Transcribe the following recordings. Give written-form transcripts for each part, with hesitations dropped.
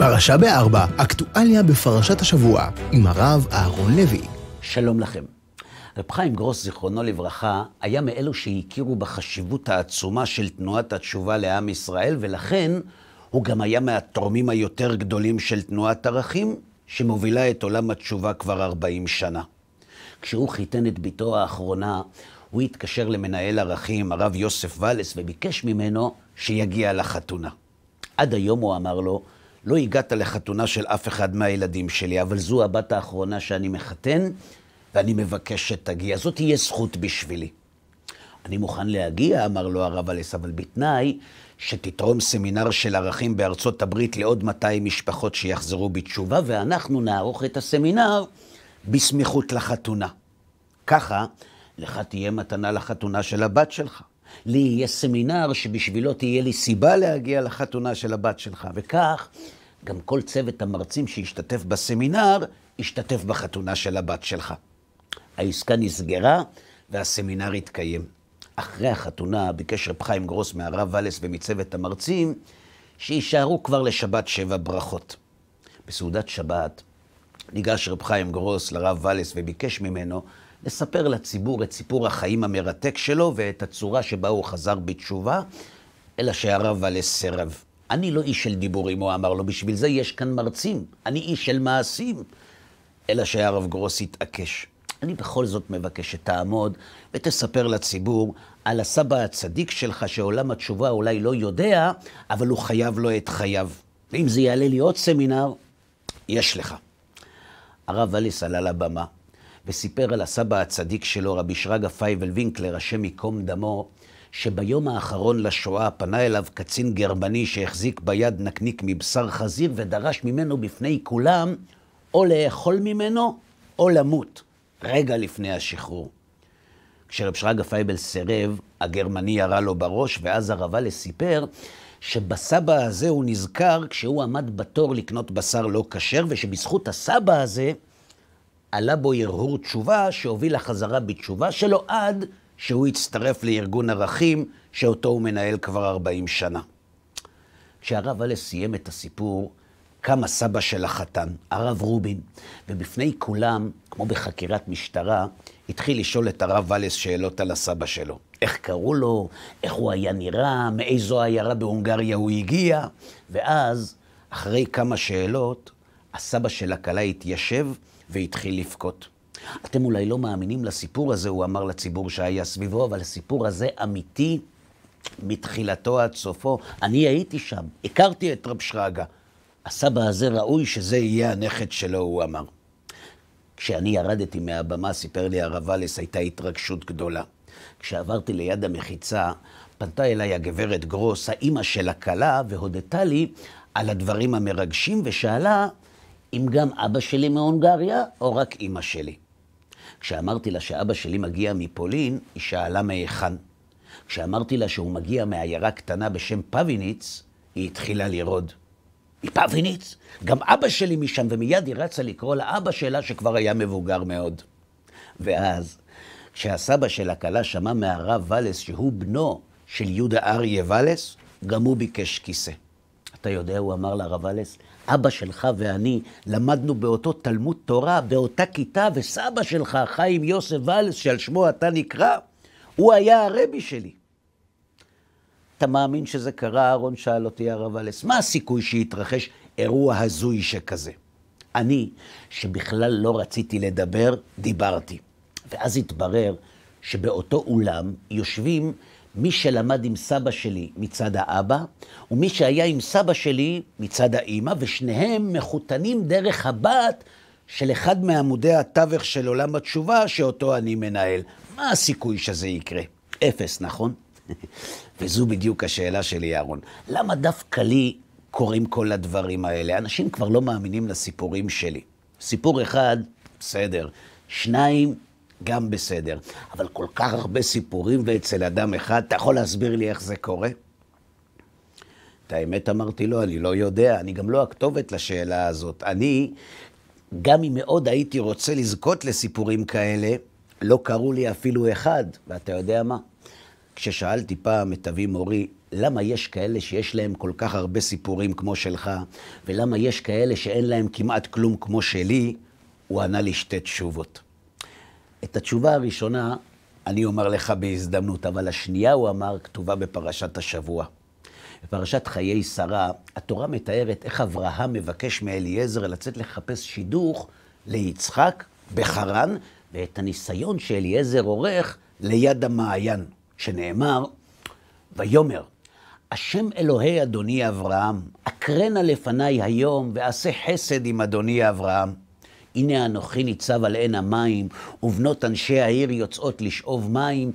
פרשה בארבע, אקטואליה בפרשת השבוע, עם הרב אהרון לוי. שלום לכם. רב חיים גרוס, זיכרונו לברכה, היה מאלו שהכירו בחשיבות העצומה של תנועת התשובה לעם ישראל, ולכן הוא גם היה מהתורמים היותר גדולים של תנועת ערכים, שמובילה את עולם התשובה כבר 40 שנה. כשהוא חיתן את ביתו האחרונה, הוא התקשר למנהל ערכים, הרב יוסף ולס, וביקש ממנו שיגיע לחתונה. עד היום הוא אמר לו, לא הגעת לחתונה של אף אחד מהילדים שלי, אבל זו הבת האחרונה שאני מחתן, ואני מבקש שתגיע. זאת תהיה זכות בשבילי. אני מוכן להגיע, אמר לו הרב ולס, אבל בתנאי שתתרום סמינר של ערכים בארצות הברית לעוד 200 משפחות שיחזרו בתשובה, ואנחנו נערוך את הסמינר בסמיכות לחתונה. ככה, לך תהיה מתנה לחתונה של הבת שלך. לי יהיה סמינר שבשבילו תהיה לי סיבה להגיע לחתונה של הבת שלך. וכך, גם כל צוות המרצים שהשתתף בסמינר, השתתף בחתונה של הבת שלך. העסקה נסגרה והסמינר התקיים. אחרי החתונה ביקש רב חיים גרוס מהרב ולס ומצוות המרצים, שישארו כבר לשבת 7 ברכות. בסעודת שבת ניגש רב חיים גרוס לרב ולס וביקש ממנו לספר לציבור את סיפור החיים המרתק שלו ואת הצורה שבה הוא חזר בתשובה, אלא שהרב ולס סירב. אני לא איש של דיבורים, הוא אמר לו, בשביל זה יש כאן מרצים, אני איש של מעשים. אלא שהרב גרוס התעקש. אני בכל זאת מבקש שתעמוד ותספר לציבור על הסבא הצדיק שלך שעולם התשובה אולי לא יודע, אבל הוא חייב לו את חייו. ואם זה יעלה לי עוד סמינר, יש לך. הרב ולס עלה לבמה וסיפר על הסבא הצדיק שלו, רבי שרגא פייבל וינקלר, השם ייקום דמו, שביום האחרון לשואה פנה אליו קצין גרמני שהחזיק ביד נקניק מבשר חזיר ודרש ממנו בפני כולם או לאכול ממנו או למות, רגע לפני השחרור. כשרב שרגא פייבל סירב, הגרמני ירה לו בראש, ואז הרב ולס סיפר שבסבא הזה הוא נזכר כשהוא עמד בתור לקנות בשר לא כשר, ושבזכות הסבא הזה עלה בו הרהור תשובה שהוביל לחזרה בתשובה שלו עד שהוא הצטרף לארגון ערכים שאותו הוא מנהל כבר 40 שנה. כשהרב ולס סיים את הסיפור, קם הסבא של החתן, הרב רובין, ובפני כולם, כמו בחקירת משטרה, התחיל לשאול את הרב ולס שאלות על הסבא שלו. איך קראו לו, איך הוא היה נראה, מאיזו עיירה בהונגריה הוא הגיע, ואז, אחרי כמה שאלות, הסבא של הכלה התיישב והתחיל לבכות. אתם אולי לא מאמינים לסיפור הזה, הוא אמר לציבור שהיה סביבו, אבל הסיפור הזה אמיתי מתחילתו עד סופו. אני הייתי שם, הכרתי את רב שרגא. הסבא הזה ראוי שזה יהיה הנכד שלו, הוא אמר. כשאני ירדתי מהבמה, סיפר לי הרב ולס, הייתה התרגשות גדולה. כשעברתי ליד המחיצה, פנתה אליי הגברת גרוס, האמא של הכלה, והודתה לי על הדברים המרגשים, ושאלה אם גם אבא שלי מהונגריה או רק אמא שלי. כשאמרתי לה שאבא שלי מגיע מפולין, היא שאלה מהיכן. כשאמרתי לה שהוא מגיע מעיירה קטנה בשם פאביניץ, היא התחילה לרעוד. מפאביניץ? גם אבא שלי משם, ומיד היא רצה לקרוא לאבא שלה שכבר היה מבוגר מאוד. ואז, כשהסבא של הכלה שמע מהרב ולס שהוא בנו של יהודה אריה ולס, גם הוא ביקש כיסא. אתה יודע, הוא אמר לרב ולס, אבא שלך ואני למדנו באותו תלמוד תורה, באותה כיתה, וסבא שלך, חיים יוסף ולס, שעל שמו אתה נקרא, הוא היה הרבי שלי. אתה מאמין שזה קרה? אהרון שאל אותי הרב ולס, מה הסיכוי שיתרחש אירוע הזוי שכזה? אני, שבכלל לא רציתי לדבר, דיברתי. ואז התברר שבאותו אולם יושבים מי שלמד עם סבא שלי מצד האבא, ומי שהיה עם סבא שלי מצד האמא, ושניהם מחותנים דרך הבת של אחד מעמודי התווך של עולם התשובה שאותו אני מנהל. מה הסיכוי שזה יקרה? 0, נכון? וזו בדיוק השאלה שלי, אהרון. למה דווקא לי קוראים כל הדברים האלה? אנשים כבר לא מאמינים לסיפורים שלי. סיפור אחד, בסדר. 2, גם בסדר. אבל כל כך הרבה סיפורים ואצל אדם אחד, אתה יכול להסביר לי איך זה קורה? את האמת אמרתי לו, אני לא יודע, אני גם לא הכתובת לשאלה הזאת. אני, גם אם מאוד הייתי רוצה לזכות לסיפורים כאלה, לא קראו לי אפילו אחד. ואתה יודע מה? כששאלתי פעם את אבי מורי, למה יש כאלה שיש להם כל כך הרבה סיפורים כמו שלך, ולמה יש כאלה שאין להם כמעט כלום כמו שלי, הוא ענה לי שתי תשובות. את התשובה הראשונה אני אומר לך בהזדמנות, אבל השנייה הוא אמר כתובה בפרשת השבוע. בפרשת חיי שרה, התורה מתארת איך אברהם מבקש מאליעזר לצאת לחפש שידוך ליצחק בחרן, ואת הניסיון שאליעזר עורך ליד המעיין, שנאמר, ויאמר, השם אלוהי אדוני אברהם, אקרנה לפניי היום ועשה חסד עם אדוני אברהם. הנה אנוכי ניצב על עין המים, ובנות אנשי העיר יוצאות לשאוב מים,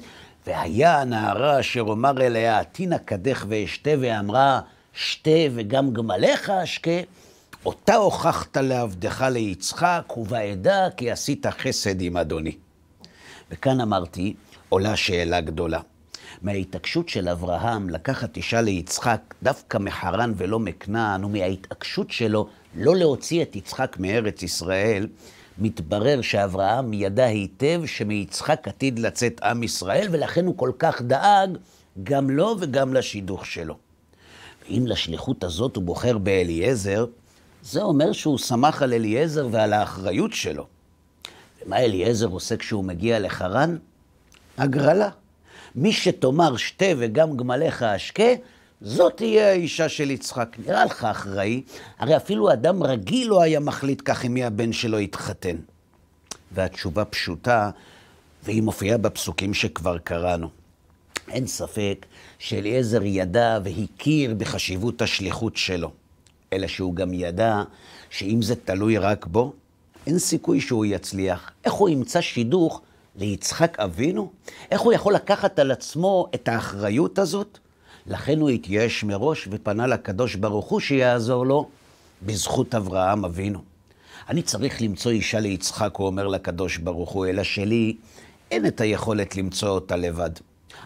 והיה הנערה אשר אומר אליה, תינה קדך ואשתה, ואמרה, שתה וגם גמליך אשקה, אותה הוכחת לעבדך ליצחק, ובעדה כי עשית חסד עם אדוני. וכאן אמרתי, עולה שאלה גדולה. מההתעקשות של אברהם לקחת אישה ליצחק דווקא מחרן ולא מכנען, ומההתעקשות שלו לא להוציא את יצחק מארץ ישראל, מתברר שאברהם ידע היטב שמיצחק עתיד לצאת עם ישראל, ולכן הוא כל כך דאג גם לו וגם לשידוך שלו. ואם לשליחות הזאת הוא בוחר באליעזר, זה אומר שהוא שמח על אליעזר ועל האחריות שלו. ומה אליעזר עושה כשהוא מגיע לחרן? הגרלה. מי שתאמר שתה וגם גמליך אשקה, זאת תהיה האישה של יצחק. נראה לך אחראי, הרי אפילו אדם רגיל לא היה מחליט כך עם מי הבן שלו יתחתן. והתשובה פשוטה, והיא מופיעה בפסוקים שכבר קראנו. אין ספק שאליעזר ידע והכיר בחשיבות השליחות שלו, אלא שהוא גם ידע שאם זה תלוי רק בו, אין סיכוי שהוא יצליח. איך הוא ימצא שידוך ליצחק אבינו? איך הוא יכול לקחת על עצמו את האחריות הזאת? לכן הוא התייאש מראש ופנה לקדוש ברוך הוא שיעזור לו בזכות אברהם אבינו. אני צריך למצוא אישה ליצחק, הוא אומר לקדוש ברוך הוא, אלא שלי אין את היכולת למצוא אותה לבד.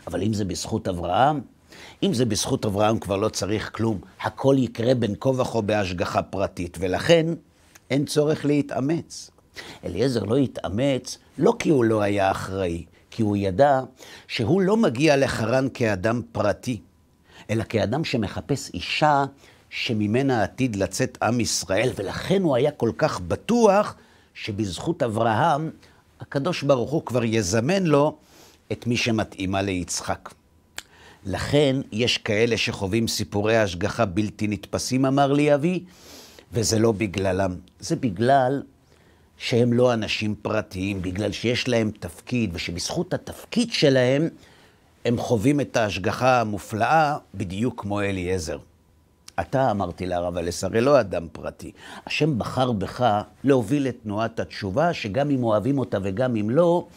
אבל אם זה בזכות אברהם, אם זה בזכות אברהם כבר לא צריך כלום. הכל יקרה בין כה וכה בהשגחה פרטית, ולכן אין צורך להתאמץ. אליעזר לא התאמץ לא כי הוא לא היה אחראי, כי הוא ידע שהוא לא מגיע לחרן כאדם פרטי, אלא כאדם שמחפש אישה שממנה עתיד לצאת עם ישראל, ולכן הוא היה כל כך בטוח שבזכות אברהם הקדוש ברוך הוא כבר יזמן לו את מי שמתאימה ליצחק. לכן יש כאלה שחווים סיפורי השגחה בלתי נתפסים, אמר לי אבי, וזה לא בגללם. זה בגלל שהם לא אנשים פרטיים, בגלל שיש להם תפקיד, ושבזכות התפקיד שלהם הם חווים את ההשגחה המופלאה בדיוק כמו אליעזר. אתה, אמרתי לרב אלס, הרי לא אדם פרטי. השם בחר בך להוביל את תנועת התשובה, שגם אם אוהבים אותה וגם אם לא,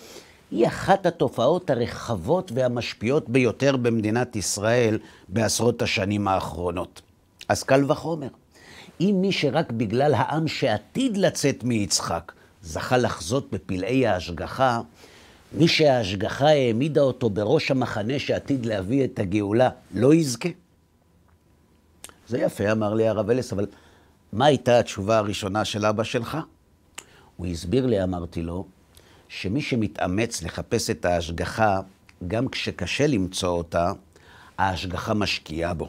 היא אחת התופעות הרחבות והמשפיעות ביותר במדינת ישראל בעשרות השנים האחרונות. אז קל וחומר. אם מי שרק בגלל העם שעתיד לצאת מיצחק זכה לחזות בפלאי ההשגחה, מי שההשגחה העמידה אותו בראש המחנה שעתיד להביא את הגאולה לא יזכה. זה יפה, אמר לי הרב אלס, אבל מה הייתה התשובה הראשונה של אבא שלך? הוא הסביר לי, אמרתי לו, שמי שמתאמץ לחפש את ההשגחה, גם כשקשה למצוא אותה, ההשגחה משקיעה בו.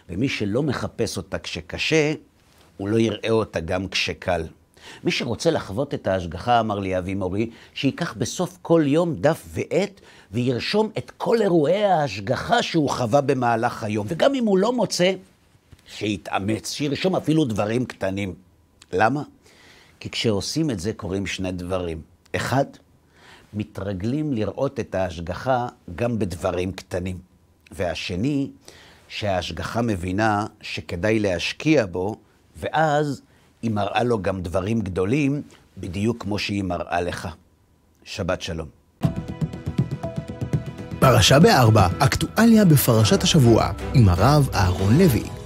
ומי שלא מחפש אותה כשקשה, הוא לא יראה אותה גם כשקל. מי שרוצה לחוות את ההשגחה, אמר לי אבי מורי, שיקח בסוף כל יום דף ועט, וירשום את כל אירועי ההשגחה שהוא חווה במהלך היום. וגם אם הוא לא מוצא, שיתאמץ, שירשום אפילו דברים קטנים. למה? כי כשעושים את זה קורים שני דברים. אחד, מתרגלים לראות את ההשגחה גם בדברים קטנים. והשני, שההשגחה מבינה שכדאי להשקיע בו, ואז היא מראה לו גם דברים גדולים, בדיוק כמו שהיא מראה לך. שבת שלום. פרשה ב4, אקטואליה בפרשת השבוע, עם הרב אהרון לוי.